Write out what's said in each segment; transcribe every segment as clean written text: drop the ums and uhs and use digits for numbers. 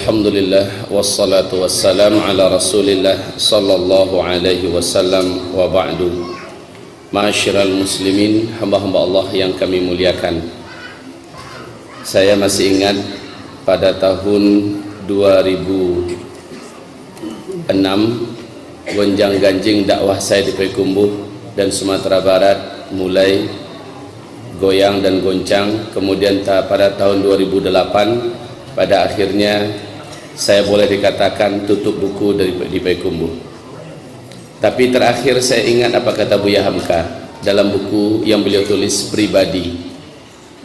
Alhamdulillah wassalatu wassalam ala rasulillah sallallahu alaihi wasallam wa ba'du. Ma'asyiral muslimin, hamba-hamba Allah yang kami muliakan, saya masih ingat pada tahun 2006 gonjang-ganjing dakwah saya di Payakumbuh dan Sumatera Barat mulai goyang dan goncang. Kemudian pada tahun 2008 pada akhirnya saya boleh dikatakan tutup buku di Payakumbuh. Tapi terakhir saya ingat apa kata Buya Hamka dalam buku yang beliau tulis pribadi,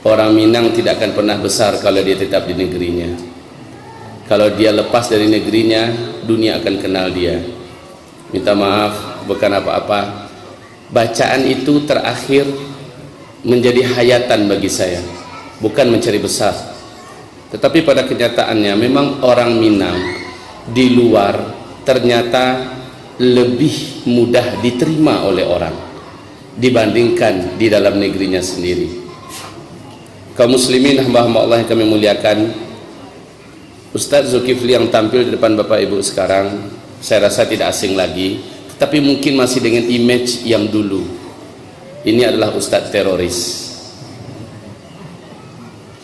orang Minang tidak akan pernah besar kalau dia tetap di negerinya. Kalau dia lepas dari negerinya, dunia akan kenal dia. Minta maaf, bukan apa-apa. Bacaan itu terakhir menjadi hayatan bagi saya, bukan mencari besar. Tetapi pada kenyataannya memang orang Minang di luar ternyata lebih mudah diterima oleh orang dibandingkan di dalam negerinya sendiri. Kaum muslimin, hamba-hamba Allah yang kami muliakan, Ustadz Zulkifli yang tampil di depan Bapak Ibu sekarang saya rasa tidak asing lagi, tetapi mungkin masih dengan image yang dulu. Ini adalah Ustadz teroris.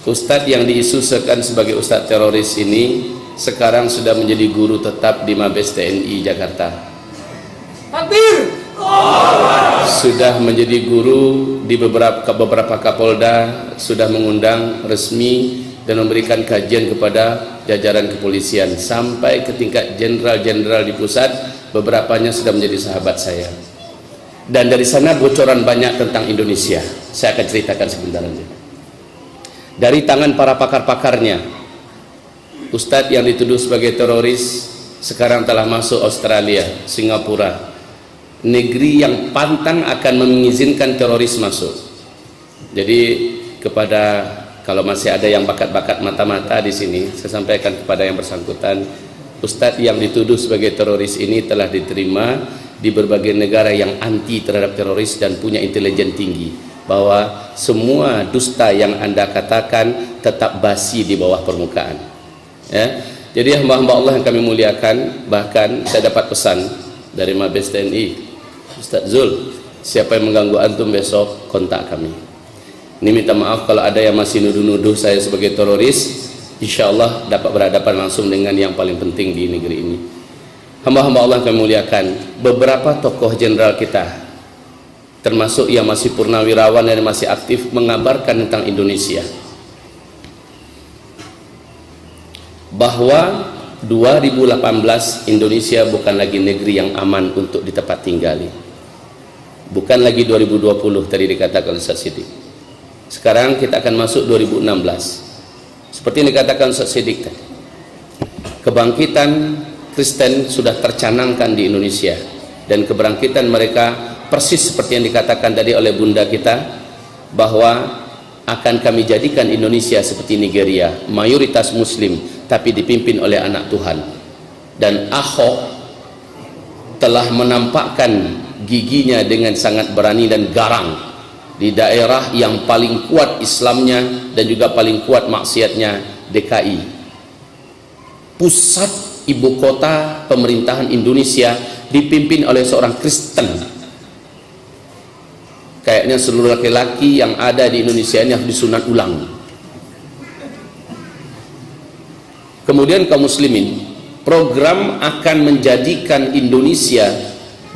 Ustadz yang diisukan sebagai Ustadz teroris ini sekarang sudah menjadi guru tetap di Mabes TNI Jakarta. Takbir! Sudah menjadi guru di beberapa Kapolda, sudah mengundang resmi dan memberikan kajian kepada jajaran kepolisian sampai ke tingkat jenderal-jenderal di pusat. Beberapanya sudah menjadi sahabat saya. Dan dari sana bocoran banyak tentang Indonesia. Saya akan ceritakan sebentar saja. Dari tangan para pakar-pakarnya, Ustadz yang dituduh sebagai teroris sekarang telah masuk Australia, Singapura, negeri yang pantang akan mengizinkan teroris masuk. Jadi kalau masih ada yang bakat-bakat mata-mata di sini, saya sampaikan kepada yang bersangkutan, Ustadz yang dituduh sebagai teroris ini telah diterima di berbagai negara yang anti terhadap teroris dan punya intelijen tinggi, bahwa semua dusta yang Anda katakan tetap basi di bawah permukaan. Ya. Jadi hamba-hamba Allah yang kami muliakan, bahkan saya dapat pesan dari Mabes TNI, Ustadz Zul, siapa yang mengganggu antum besok kontak kami. Ini minta maaf kalau ada yang masih nuduh-nuduh saya sebagai teroris. Insya Allah dapat berhadapan langsung dengan yang paling penting di negeri ini. Hamba-hamba Allah yang kami muliakan, beberapa tokoh jenderal kita termasuk yang masih purnawirawan dan masih aktif mengabarkan tentang Indonesia bahwa 2018 Indonesia bukan lagi negeri yang aman untuk ditempat tinggali, bukan lagi 2020 tadi dikatakan Ustaz Siddiq. Sekarang kita akan masuk 2016 seperti yang dikatakan Ustaz Siddiq tadi. Kebangkitan Kristen sudah tercanangkan di Indonesia, dan kebangkitan mereka persis seperti yang dikatakan tadi oleh bunda kita, bahwa akan kami jadikan Indonesia seperti Nigeria, mayoritas muslim tapi dipimpin oleh anak Tuhan. Dan Ahok telah menampakkan giginya dengan sangat berani dan garang di daerah yang paling kuat Islamnya dan juga paling kuat maksiatnya, DKI, pusat ibu kota pemerintahan Indonesia, dipimpin oleh seorang Kristen. Kayaknya seluruh laki-laki yang ada di Indonesia ini harus disunat ulang. Kemudian kaum muslimin, program akan menjadikan Indonesia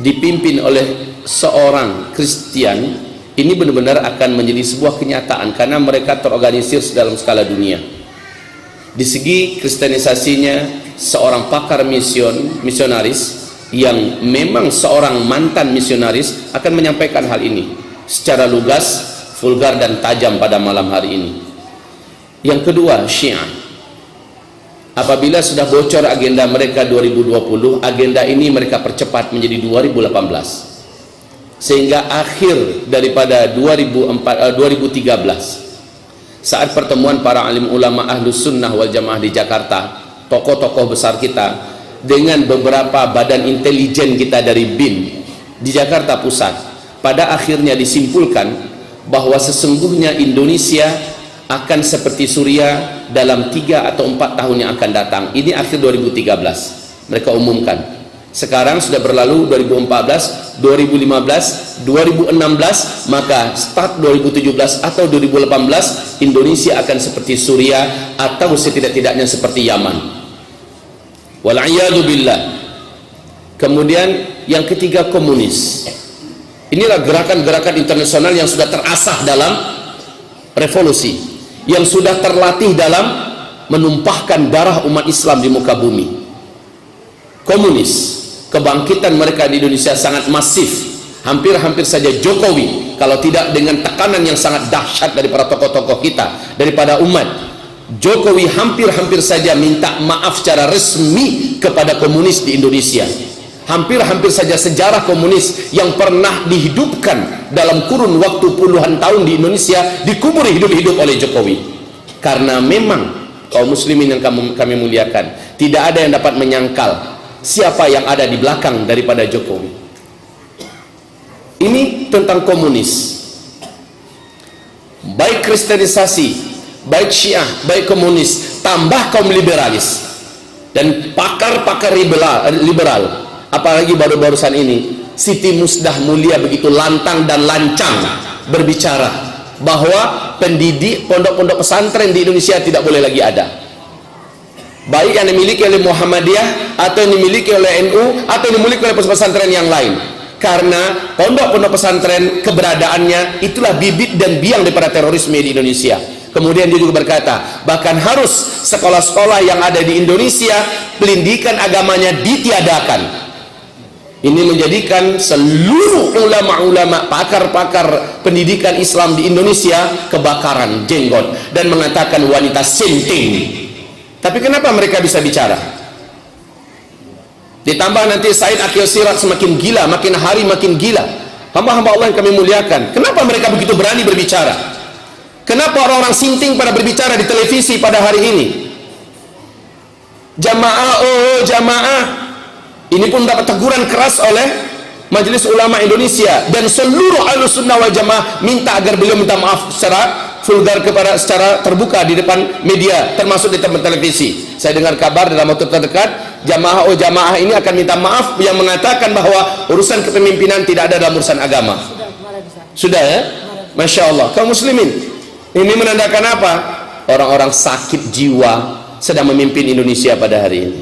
dipimpin oleh seorang Kristen ini benar-benar akan menjadi sebuah kenyataan, karena mereka terorganisir dalam skala dunia. Di segi kristenisasinya, seorang pakar misionaris yang memang seorang mantan misionaris akan menyampaikan hal ini secara lugas, vulgar dan tajam pada malam hari ini. Yang kedua, Syiah. Apabila sudah bocor agenda mereka 2020, agenda ini mereka percepat menjadi 2018, sehingga akhir daripada 2013 saat pertemuan para alim ulama Ahlus Sunnah wal Jamaah di Jakarta, tokoh-tokoh besar kita dengan beberapa badan intelijen kita dari BIN di Jakarta Pusat, pada akhirnya disimpulkan bahwa sesungguhnya Indonesia akan seperti Suriah dalam 3 atau 4 tahun yang akan datang. Ini akhir 2013 mereka umumkan. Sekarang sudah berlalu 2014, 2015, 2016, maka start 2017 atau 2018 Indonesia akan seperti Suriah atau setidak-tidaknya seperti Yaman. Wal'iyadu billah. Kemudian yang ketiga, komunis. Inilah gerakan-gerakan internasional yang sudah terasah dalam revolusi, yang sudah terlatih dalam menumpahkan darah umat Islam di muka bumi. Komunis, kebangkitan mereka di Indonesia sangat masif. Hampir-hampir saja Jokowi, kalau tidak dengan tekanan yang sangat dahsyat dari para tokoh-tokoh kita, daripada umat, Jokowi hampir-hampir saja minta maaf secara resmi kepada komunis di Indonesia. Hampir-hampir saja sejarah komunis yang pernah dihidupkan dalam kurun waktu puluhan tahun di Indonesia dikubur hidup-hidup oleh Jokowi. Karena memang kaum muslimin yang kami muliakan, tidak ada yang dapat menyangkal siapa yang ada di belakang daripada Jokowi. Ini tentang komunis. Baik kristenisasi, baik Syiah, baik komunis, tambah kaum liberalis dan pakar-pakar liberal. Apalagi baru-barusan ini Siti Musdah Mulia begitu lantang dan lancang berbicara bahwa pendidik pondok-pondok pesantren di Indonesia tidak boleh lagi ada, baik yang dimiliki oleh Muhammadiyah atau yang dimiliki oleh NU atau yang dimiliki oleh pesantren yang lain, karena pondok-pondok pesantren keberadaannya itulah bibit dan biang daripada terorisme di Indonesia. Kemudian dia juga berkata, bahkan harus sekolah-sekolah yang ada di Indonesia pendidikan agamanya ditiadakan. Ini menjadikan seluruh ulama-ulama, pakar-pakar pendidikan Islam di Indonesia kebakaran jenggot dan mengatakan wanita sinting. Tapi kenapa mereka bisa bicara? Ditambah nanti Said Akhil Siraj semakin gila, makin hari makin gila. Hamba-hamba Allah yang kami muliakan, kenapa mereka begitu berani berbicara? Kenapa orang-orang sinting pada berbicara di televisi pada hari ini? Jamaah, oh jamaah. Ini pun dapat teguran keras oleh Majelis Ulama Indonesia, dan seluruh Ahlus Sunnah wal Jamaah minta agar beliau minta maaf secara vulgar secara terbuka di depan media, termasuk di tempat televisi. Saya dengar kabar dalam waktu terdekat jamaah jamaah ini akan minta maaf yang mengatakan bahwa urusan kepemimpinan tidak ada dalam urusan agama. Sudah ya? Masya Allah. Kaum muslimin, ini menandakan apa? Orang-orang sakit jiwa sedang memimpin Indonesia pada hari ini.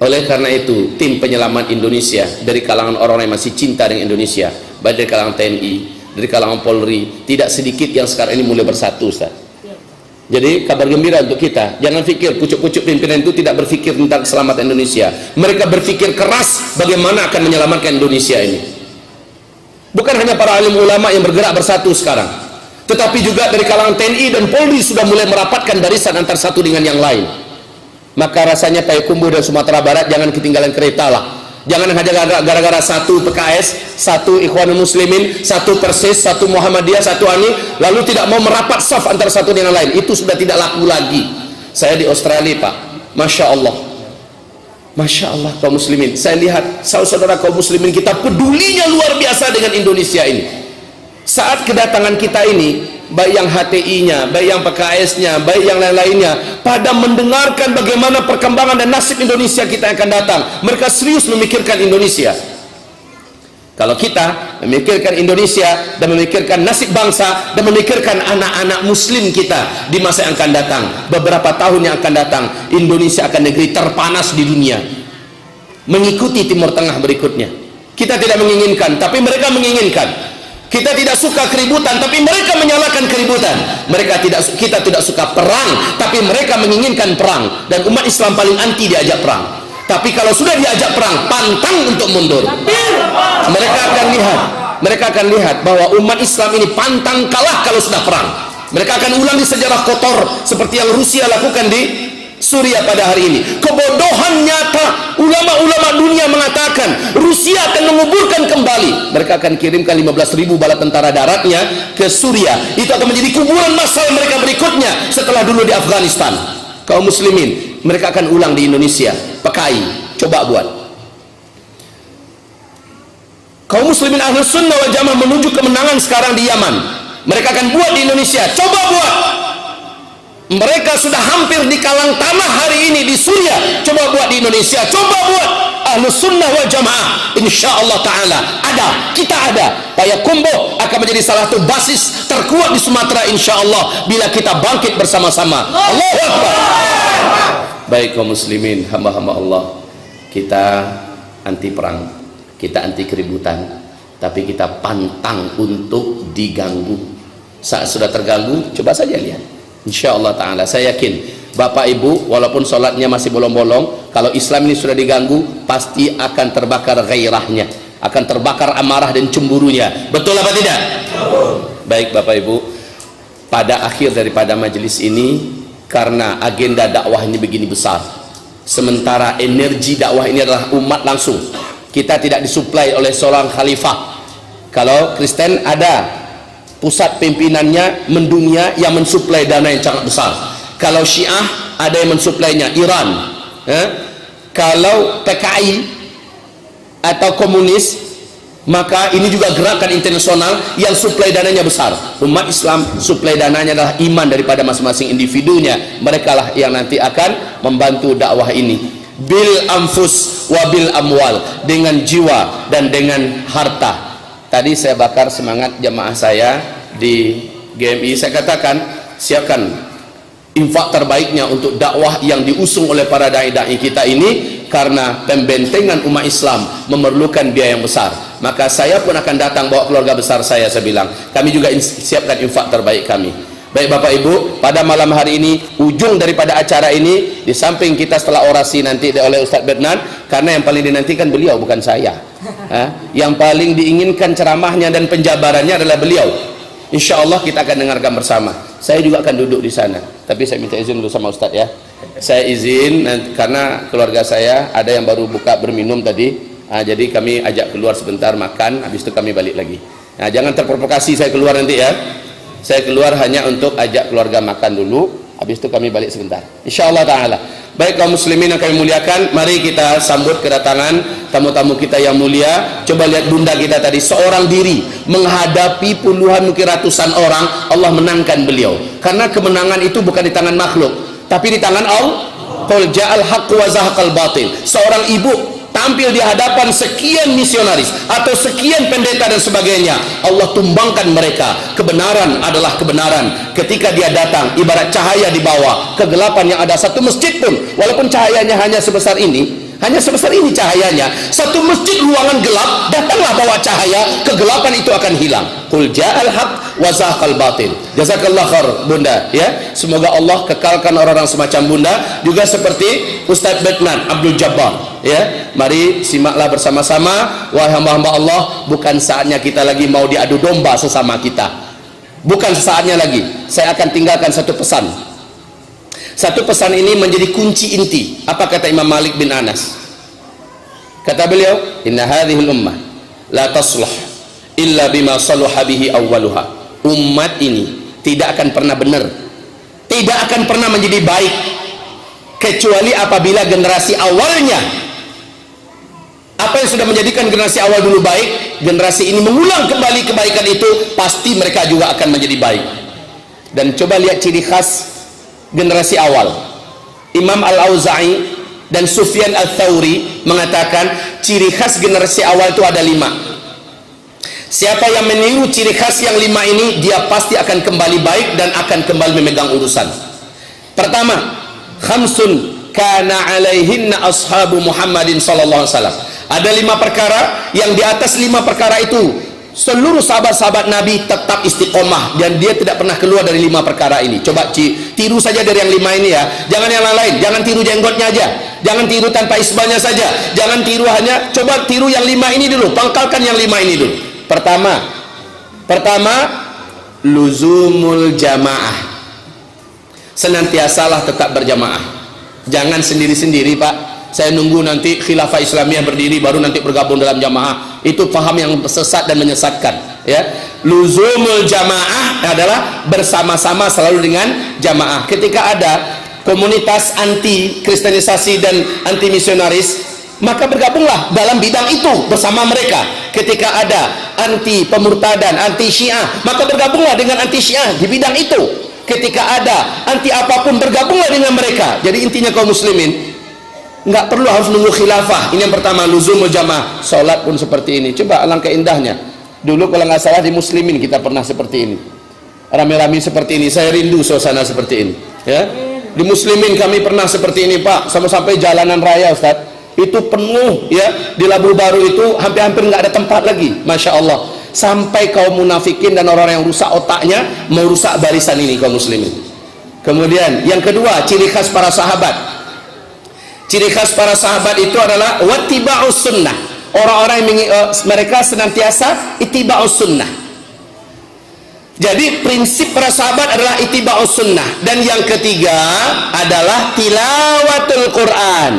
Oleh karena itu, tim penyelamat Indonesia dari kalangan orang-orang yang masih cinta dengan Indonesia, baik dari kalangan TNI, dari kalangan Polri, tidak sedikit yang sekarang ini mulai bersatu, Ustaz. Jadi kabar gembira untuk kita. Jangan pikir pucuk-pucuk pimpinan itu tidak berpikir tentang keselamatan Indonesia. Mereka berpikir keras bagaimana akan menyelamatkan Indonesia ini. Bukan hanya para alim ulama yang bergerak bersatu sekarang, tetapi juga dari kalangan TNI dan Polri sudah mulai merapatkan barisan antar satu dengan yang lain. Maka rasanya Payakumbuh dan Sumatera Barat jangan ketinggalan kereta lah. Jangan hanya gara-gara satu PKS, satu Ikhwanul Muslimin, satu Persis, satu Muhammadiyah, satu ANI, lalu tidak mau merapat saf antara satu dengan lain. Itu sudah tidak laku lagi. Saya di Australia, Pak, Masya Allah, Masya Allah kaum muslimin. Saya lihat saudara-saudara kaum muslimin kita pedulinya luar biasa dengan Indonesia ini. Saat kedatangan kita ini, baik yang HTI-nya, baik yang PKS-nya, baik yang lain-lainnya, pada mendengarkan bagaimana perkembangan dan nasib Indonesia kita yang akan datang, mereka serius memikirkan Indonesia. Kalau kita memikirkan Indonesia dan memikirkan nasib bangsa dan memikirkan anak-anak muslim kita di masa yang akan datang, beberapa tahun yang akan datang, Indonesia akan negeri terpanas di dunia, mengikuti Timur Tengah berikutnya. Kita tidak menginginkan, tapi mereka menginginkan. Kita tidak suka keributan, tapi mereka menyalakan keributan. Kita tidak suka perang, tapi mereka menginginkan perang. Dan umat Islam paling anti diajak perang. Tapi kalau sudah diajak perang, pantang untuk mundur. Mereka akan lihat bahwa umat Islam ini pantang kalah kalau sudah perang. Mereka akan ulang di sejarah kotor seperti yang Rusia lakukan di Suriah pada hari ini. Kebodohan nyata. Ulama-ulama dunia mengatakan Rusia akan menguburkan kembali. Mereka akan kirimkan 15.000 bala tentara daratnya ke Suriah. Itu akan menjadi kuburan massal mereka berikutnya setelah dulu di Afghanistan. Kaum muslimin, mereka akan ulang di Indonesia. PKI, coba buat. Kaum muslimin Ahlus Sunnah wal Jamaah menuju kemenangan sekarang di Yaman. Mereka akan buat di Indonesia. Coba buat. Mereka sudah hampir di kalang tanah hari ini di Suriah. Coba buat di Indonesia. Coba buat. Ahlus Sunnah wal Jamaah. InsyaAllah ta'ala ada. Kita ada. Payakumbuh akan menjadi salah satu basis terkuat di Sumatera insyaAllah bila kita bangkit bersama-sama. Allahu Akbar. Baik kaum muslimin, hamba-hamba Allah, kita anti perang, kita anti keributan, tapi kita pantang untuk diganggu. Saat sudah terganggu, coba saja lihat. InsyaAllah ta'ala, saya yakin Bapak Ibu walaupun sholatnya masih bolong-bolong, kalau Islam ini sudah diganggu, pasti akan terbakar gairahnya, akan terbakar amarah dan cemburunya. Betul apa tidak? Baik Bapak Ibu, pada akhir daripada majelis ini, karena agenda dakwah ini begini besar, sementara energi dakwah ini adalah umat langsung, kita tidak disuplai oleh seorang khalifah. Kalau Kristen ada pusat pimpinannya mendunia yang mensuplai dana yang sangat besar. Kalau Syiah ada yang mensuplainya, Iran. Kalau PKI atau komunis, maka ini juga gerakan internasional yang suplai dananya besar. Umat Islam suplai dananya adalah iman daripada masing-masing individunya. Mereka lah yang nanti akan membantu dakwah ini bil anfus wa bil amwal, dengan jiwa dan dengan harta. Tadi saya bakar semangat jamaah saya di GMI. Saya katakan siapkan infak terbaiknya untuk dakwah yang diusung oleh para dai-dai kita ini, karena pembentengan umat Islam memerlukan biaya yang besar. Maka saya pun akan datang bawa keluarga besar saya bilang kami juga siapkan infak terbaik kami. Baik Bapak Ibu, pada malam hari ini ujung daripada acara ini, di samping kita setelah orasi nanti oleh Ustaz Bednan, karena yang paling dinantikan beliau bukan saya. Yang paling diinginkan ceramahnya dan penjabarannya adalah beliau. Insya Allah kita akan dengarkan bersama. Saya juga akan duduk di sana, tapi saya minta izin dulu sama Ustadz ya. Saya izin karena keluarga saya ada yang baru buka berminum tadi. Jadi kami ajak keluar sebentar makan, habis itu kami balik lagi. Jangan terprovokasi saya keluar nanti ya. Saya keluar hanya untuk ajak keluarga makan dulu, habis itu kami balik sebentar. InsyaAllah ta'ala. Baik kaum muslimin yang kami muliakan, mari kita sambut kedatangan tamu-tamu kita yang mulia. Coba lihat bunda kita tadi, seorang diri menghadapi puluhan mungkin ratusan orang, Allah menangkan beliau. Karena kemenangan itu bukan di tangan makhluk, tapi di tangan Allah. Qul ja'al haqqu wa zahaqal batil. Seorang ibu tampil di hadapan sekian misionaris atau sekian pendeta dan sebagainya, Allah tumbangkan mereka. Kebenaran adalah kebenaran. Ketika dia datang, ibarat cahaya di bawah kegelapan yang ada. Satu masjid pun, walaupun cahayanya hanya sebesar ini cahayanya, satu masjid ruangan gelap, datanglah bawa cahaya, kegelapan itu akan hilang. Qul ja'al haq wa zahaqal batil. Jazakallah khair bunda ya. Semoga Allah kekalkan orang-orang semacam bunda, juga seperti Ustaz Bednan Abdul Jabbar ya. Mari simaklah bersama-sama, wahai hamba-hamba Allah, bukan saatnya kita lagi mau diadu domba sesama kita. Bukan saatnya lagi. Saya akan tinggalkan satu pesan. Satu pesan ini menjadi kunci inti. Apa kata Imam Malik bin Anas? Kata beliau, inna hadhil ummah la tasluh illa bima saluha bihi awwaluha. Umat ini tidak akan pernah benar, tidak akan pernah menjadi baik, kecuali apabila generasi awalnya, apa yang sudah menjadikan generasi awal dulu baik, generasi ini mengulang kembali kebaikan itu, pasti mereka juga akan menjadi baik. Dan coba lihat ciri khas generasi awal. Imam Al-Auza'i dan Sufyan Al-Thawri mengatakan ciri khas generasi awal itu ada 5. Siapa yang meniru ciri khas yang 5 ini, dia pasti akan kembali baik dan akan kembali memegang urusan. Pertama, khamsun kana alaihinna ashabu Muhammadin sallallahu alaihi wasallam. Ada 5 perkara yang di atas 5 perkara itu seluruh sahabat-sahabat Nabi tetap istiqomah, dan dia tidak pernah keluar dari 5 perkara ini. Coba tiru saja dari yang 5 ini ya, jangan yang lain. Jangan tiru jenggotnya aja, jangan tiru tanpa isbahnya saja, jangan tiru hanya, coba tiru yang 5 ini dulu, pangkalkan yang 5 ini dulu. Pertama luzumul jamaah, senantiasalah tetap berjamaah. Jangan sendiri-sendiri Pak, saya nunggu nanti khilafah Islamiyah berdiri baru nanti bergabung dalam jamaah. Itu paham yang sesat dan menyesatkan ya. Luzumul jamaah adalah bersama-sama selalu dengan jamaah. Ketika ada komunitas anti kristenisasi dan anti misionaris, maka bergabunglah dalam bidang itu bersama mereka. ketika ada anti pemurtadan, anti Syiah, maka bergabunglah dengan anti Syiah di bidang itu. Ketika ada anti apapun, bergabunglah dengan mereka. Jadi intinya kaum muslimin, nggak perlu harus nunggu khilafah. Ini yang pertama, luzumul jamaah. Salat pun seperti ini. Coba alangkah indahnya. Dulu kalau nggak salah di muslimin kita pernah seperti ini. Rame-rame seperti ini. Saya rindu suasana seperti ini. Ya. Di muslimin kami pernah seperti ini, Pak. Sampai jalanan raya, Ustaz. Itu penuh, ya. Di Labu Baru itu hampir-hampir nggak ada tempat lagi. Masya Allah. Sampai kaum munafikin dan orang-orang yang rusak otaknya mau rusak barisan ini kaum muslimin. Kemudian yang kedua, ciri khas para sahabat. Ciri khas para sahabat itu adalah wattiba'us sunnah. Orang-orang yang mereka senantiasa ittiba'us sunnah. Jadi prinsip para sahabat adalah ittiba'us sunnah. Dan yang ketiga adalah tilawatul Quran.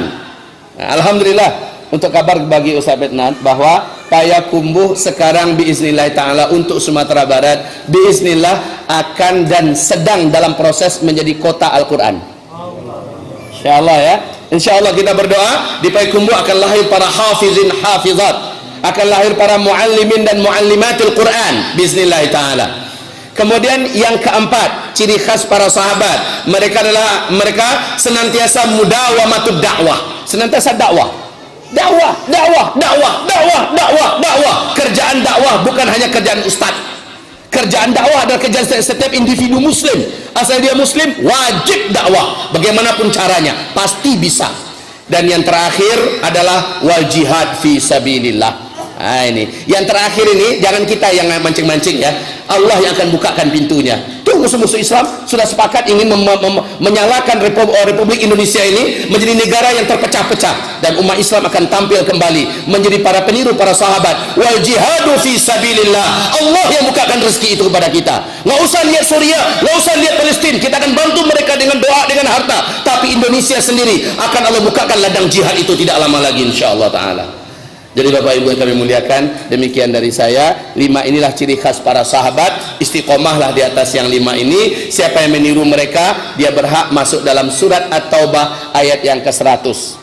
Nah, alhamdulillah untuk kabar bagi Ustaz Betnan bahwa Payakumbuh sekarang biiznillah ta'ala untuk Sumatera Barat biiznillah akan dan sedang dalam proses menjadi kota Al-Quran. InsyaAllah ya. InsyaAllah kita berdoa di Payakumbuh akan lahir para hafizin hafizat, akan lahir para muallimin dan muallimatul Quran biiznillah ta'ala. Kemudian yang keempat, ciri khas para sahabat, mereka senantiasa mudawamatud dakwah, senantiasa dakwah. Dakwah. Kerjaan dakwah bukan hanya kerjaan ustaz. Kerjaan dakwah adalah kerjaan setiap individu muslim. Asal dia muslim, wajib dakwah. Bagaimanapun caranya, pasti bisa. Dan yang terakhir adalah wal jihad fi sabilillah. Nah, ini yang terakhir ini jangan kita yang mancing-mancing ya. Allah yang akan bukakan pintunya. Tuh musuh-musuh Islam sudah sepakat ingin menyalakan Republik Indonesia ini menjadi negara yang terpecah-pecah, dan umat Islam akan tampil kembali menjadi para peniru para sahabat. Wal jihadu fi sabilillah. Allah yang bukakan rezeki itu kepada kita. Nggak usah lihat Suriah, nggak usah lihat Palestina. Kita akan bantu mereka dengan doa, dengan harta. Tapi Indonesia sendiri akan Allah bukakan ladang jihad itu tidak lama lagi insyaallah taala. Jadi Bapak Ibu yang kami muliakan, demikian dari saya. 5 inilah ciri khas para sahabat. Istiqomahlah di atas yang 5 ini. Siapa yang meniru mereka, dia berhak masuk dalam surat At-Taubah ayat yang ke-100.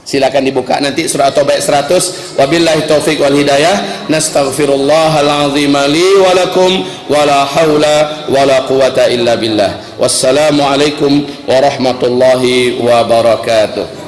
Silakan dibuka nanti surat At-Taubah ayat 100. Wabillahi taufiq wal hidayah. Nastaghfirullahal azim li wa lakum wa la haula wa la quwata illa billah. Wassalamualaikum warahmatullahi wabarakatuh.